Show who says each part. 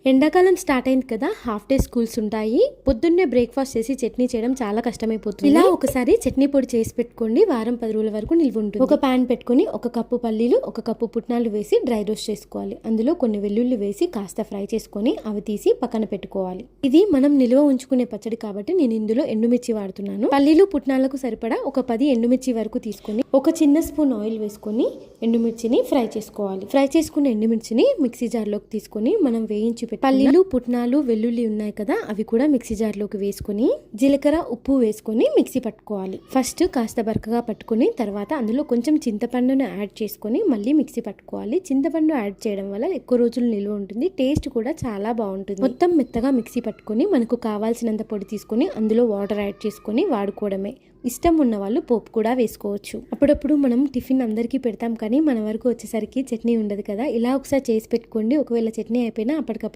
Speaker 1: ఎండాకాలం స్టార్ట్ అయింది కదా, హాఫ్ డే స్కూల్స్ ఉంటాయి. పొద్దున్నే బ్రేక్ఫాస్ట్ చేసి చట్నీ చేయడం చాలా కష్టమైపోతుంది. ఇలా ఒకసారి చట్నీ పొడి చేసి పెట్టుకోండి, వారం 10 రోజుల వరకు నిల్వ ఉంటుంది. ఒక ప్యాన్ పెట్టుకుని 1 కప్పు పల్లీలు 1 కప్పు పుట్నాలు వేసి డ్రై రోస్ట్ చేసుకోవాలి. అందులో కొన్ని వెల్లుల్లి వేసి కాస్త ఫ్రై చేసుకొని అవి తీసి పక్కన పెట్టుకోవాలి. ఇది మనం నిల్వ ఉంచుకునే పచ్చడి కాబట్టి నేను ఇందులో ఎండుమిర్చి వాడుతున్నాను. పల్లీలు పుట్నాలకు సరిపడా ఒక 10 ఎండుమిర్చి వరకు తీసుకొని ఒక చిన్న స్పూన్ ఆయిల్ వేసుకొని ఎండుమిర్చిని ఫ్రై చేసుకోవాలి. ఫ్రై చేసుకున్న ఎండుమిర్చిని మిక్సీ జార్లోకి తీసుకొని మనం వేయించి పల్లీలు పుట్నాలు వెల్లుల్లి ఉన్నాయి కదా, అవి కూడా మిక్సీ జార్లోకి వేసుకొని జీలకర్ర ఉప్పు వేసుకొని మిక్సీ పట్టుకోవాలి. ఫస్ట్ కాస్త బరకగా పట్టుకుని తర్వాత అందులో కొంచెం చింతపండును యాడ్ చేసుకొని మళ్ళీ మిక్సీ పట్టుకోవాలి. చింతపండు యాడ్ చేయడం వల్ల ఎక్కువ రోజులు నిల్వ ఉంటుంది, టేస్ట్ కూడా చాలా బాగుంటుంది. మొత్తం మెత్తగా మిక్సీ పట్టుకొని మనకు కావాల్సినంత పొడి తీసుకొని అందులో వాటర్ యాడ్ చేసుకొని వాడుకోవడమే. ఇష్టం ఉన్న వాళ్ళు పోపు కూడా వేసుకోవచ్చు. అప్పుడప్పుడు మనం టిఫిన్ అందరికీ పెడతాం కానీ మన వరకు వచ్చేసరికి చట్నీ ఉండదు కదా, ఇలా ఒకసారి చేసి పెట్టుకోండి. ఒకవేళ చట్నీ అయిపోయినా అప్పటికప్పుడు